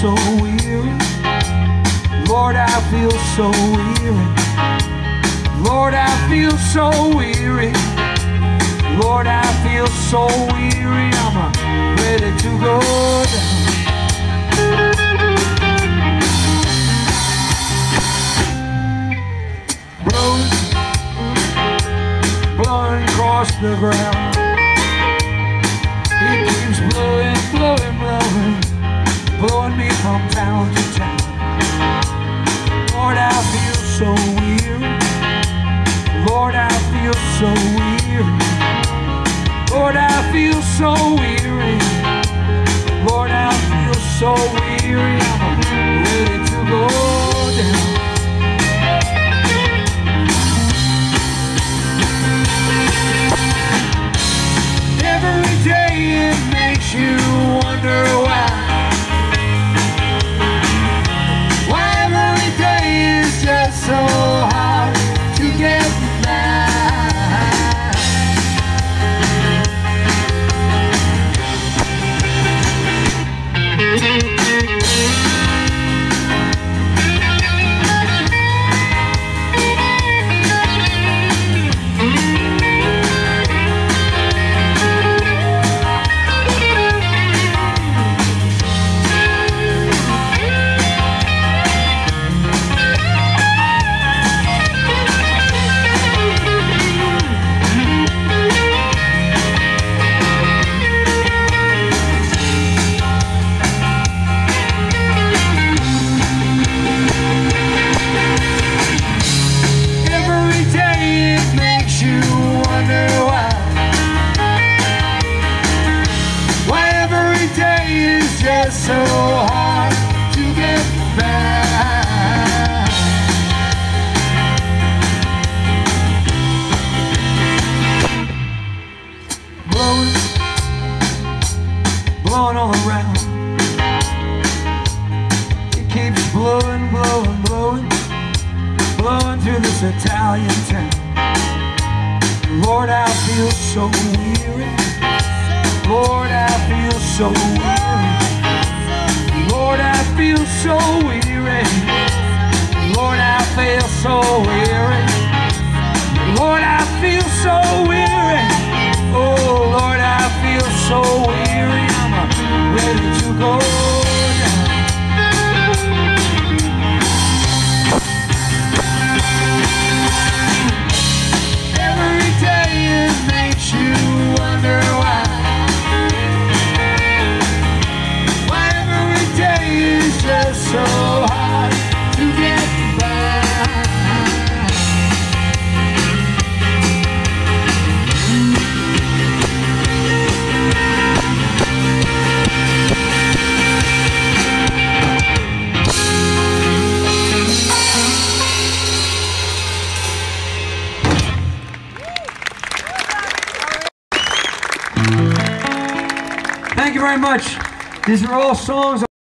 so weary. Lord, I feel so weary. Lord, I feel so weary. Lord, I feel so weary. I'm ready to go down. Blowing, blowing across the ground. It keeps blowing, blowing, blowing, blowing me from town to town. Lord, I feel so weary. Lord, I feel so weary. Lord, I feel so weary. Lord, I feel so weary. I'm ready to go down. Every day it makes you wonder why. Why every day is just so hard to get by. So hard to get back. Blowing, blowing all around. It keeps blowing, blowing, blowing, blowing through this Italian town. Lord, I feel so weary. Lord, I feel so weary. Lord, I feel so weary. Lord, I feel so weary. Lord, I feel so weary. Oh, Lord, I feel so weary. I'm ready to go down. Every day it makes you wonder why. Just so hard to get by. Thank you very much. These are all songs